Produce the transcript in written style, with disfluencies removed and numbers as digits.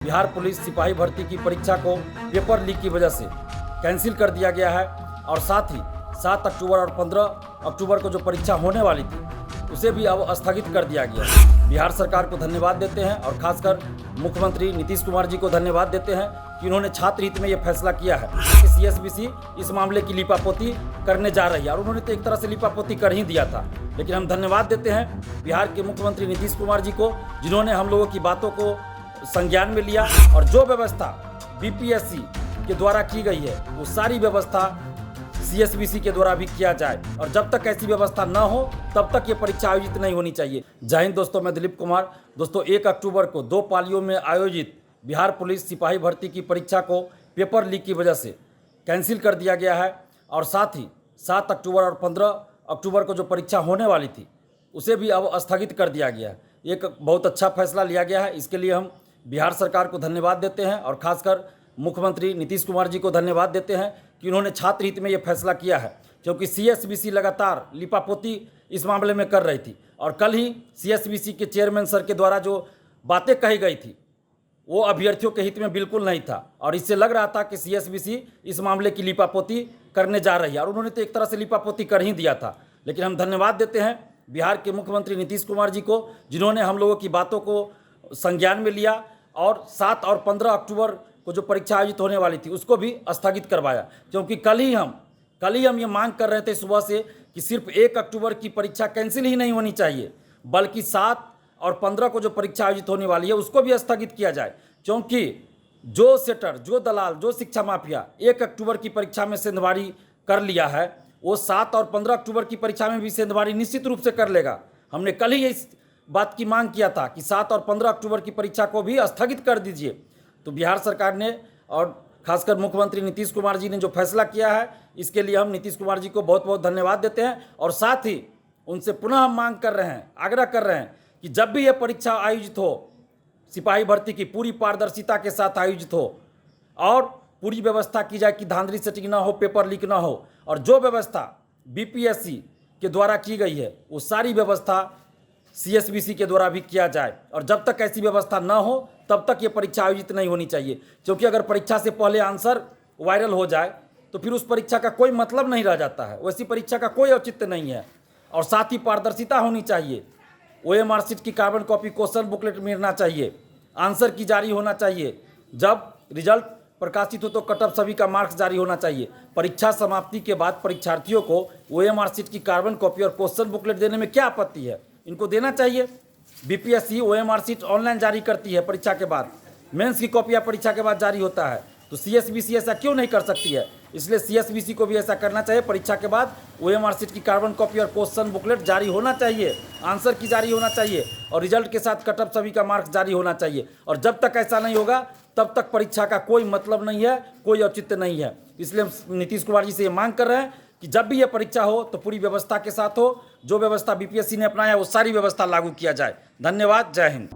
Bihar police सिपाही भर्ती की परीक्षा को पेपर लीक की वजह से कैंसिल कर दिया गया है और साथ ही 7 अक्टूबर और 15 अक्टूबर को जो परीक्षा होने वाली थी उसे भी अब स्थगित कर दिया गया है। बिहार सरकार को धन्यवाद देते हैं और खासकर मुख्यमंत्री नीतीश कुमार जी को धन्यवाद देते हैं कि उन्होंने छात्र हित में ये फैसला किया है कि सीएसबीसी इस मामले की लीपापोती करने जा रही है और उन्होंने तो एक तरह से लीपापोती कर ही दिया था। लेकिन हम धन्यवाद देते हैं बिहार के मुख्यमंत्री नीतीश कुमार जी को, जिन्होंने हम लोगों की बातों को संज्ञान में लिया और जो व्यवस्था बीपीएससी के द्वारा की गई है वो सारी व्यवस्था सीएसबीसी के द्वारा भी किया जाए और जब तक ऐसी व्यवस्था न हो तब तक ये परीक्षा आयोजित नहीं होनी चाहिए। जय हिंद दोस्तों, मैं दिलीप कुमार। दोस्तों 1 अक्टूबर को 2 पालियों में आयोजित बिहार पुलिस सिपाही भर्ती की परीक्षा को पेपर लीक की वजह से कैंसिल कर दिया गया है और साथ ही 7 अक्टूबर और 15 अक्टूबर को जो परीक्षा होने वाली थी उसे भी अब स्थगित कर दिया गया है। एक बहुत अच्छा फैसला लिया गया है, इसके लिए हम बिहार सरकार को धन्यवाद देते हैं और खासकर मुख्यमंत्री नीतीश कुमार जी को धन्यवाद देते हैं कि उन्होंने छात्र हित में ये फैसला किया है, क्योंकि सीएसबीसी लगातार लीपापोती इस मामले में कर रही थी और कल ही सीएसबीसी के चेयरमैन सर के द्वारा जो बातें कही गई थी वो अभ्यर्थियों के हित में बिल्कुल नहीं था और इससे लग रहा था कि सीएसबीसी इस मामले की लीपापोती करने जा रही है और उन्होंने तो एक तरह से लीपापोती कर ही दिया था। लेकिन हम धन्यवाद देते हैं बिहार के मुख्यमंत्री नीतीश कुमार जी को, जिन्होंने हम लोगों की बातों को संज्ञान में लिया और 7 और 15 अक्टूबर को जो परीक्षा आयोजित होने वाली थी उसको भी स्थगित करवाया, क्योंकि कल ही हम ये मांग कर रहे थे सुबह से कि सिर्फ 1 अक्टूबर की परीक्षा कैंसिल ही नहीं होनी चाहिए, बल्कि 7 और 15 को जो परीक्षा आयोजित होने वाली है उसको भी स्थगित किया जाए, क्योंकि जो सेटर, जो दलाल, जो शिक्षा माफिया 1 अक्टूबर की परीक्षा में सेंधमारी कर लिया है वो 7 और 15 अक्टूबर की परीक्षा में भी सेंधमारी निश्चित रूप से कर लेगा। हमने कल ही इस बात की मांग किया था कि 7 और 15 अक्टूबर की परीक्षा को भी स्थगित कर दीजिए। तो बिहार सरकार ने और खासकर मुख्यमंत्री नीतीश कुमार जी ने जो फैसला किया है इसके लिए हम नीतीश कुमार जी को बहुत बहुत धन्यवाद देते हैं और साथ ही उनसे पुनः हम मांग कर रहे हैं, आग्रह कर रहे हैं कि जब भी ये परीक्षा आयोजित हो सिपाही भर्ती की पूरी पारदर्शिता के साथ आयोजित हो और पूरी व्यवस्था की जाए कि धांधली सेटिंग ना हो, पेपर लीक ना हो और जो व्यवस्था बीपीएससी के द्वारा की गई है वो सारी व्यवस्था सीएसबीसी के द्वारा भी किया जाए और जब तक ऐसी व्यवस्था न हो तब तक ये परीक्षा आयोजित नहीं होनी चाहिए, क्योंकि अगर परीक्षा से पहले आंसर वायरल हो जाए तो फिर उस परीक्षा का कोई मतलब नहीं रह जाता है, वैसी परीक्षा का कोई औचित्य नहीं है। और साथ ही पारदर्शिता होनी चाहिए, ओएमआर शीट की कार्बन कॉपी, क्वेश्चन बुकलेट मिलना चाहिए, आंसर की जारी होना चाहिए, जब रिजल्ट प्रकाशित हो तो कटअप सभी का मार्क्स जारी होना चाहिए। परीक्षा समाप्ति के बाद परीक्षार्थियों को ओएमआर शीट की कार्बन कॉपी और क्वेश्चन बुकलेट देने में क्या आपत्ति है, इनको देना चाहिए। बीपीएससी ओएमआर शीट ऑनलाइन जारी करती है परीक्षा के बाद, मेंस की कॉपियाँ परीक्षा के बाद जारी होता है, तो सीएसबीसी ऐसा क्यों नहीं कर सकती है? इसलिए सीएसबीसी को भी ऐसा करना चाहिए। परीक्षा के बाद ओएमआर शीट की कार्बन कॉपी और क्वेश्चन बुकलेट जारी होना चाहिए, आंसर की जारी होना चाहिए और रिजल्ट के साथ कटअप सभी का मार्क्स जारी होना चाहिए। और जब तक ऐसा नहीं होगा तब तक परीक्षा का कोई मतलब नहीं है, कोई औचित्य नहीं है। इसलिए हम नीतीश कुमार जी से ये मांग कर रहे हैं कि जब भी ये परीक्षा हो तो पूरी व्यवस्था के साथ हो, जो व्यवस्था बीपीएससी ने अपनाया वो सारी व्यवस्था लागू किया जाए। धन्यवाद। जय हिंद।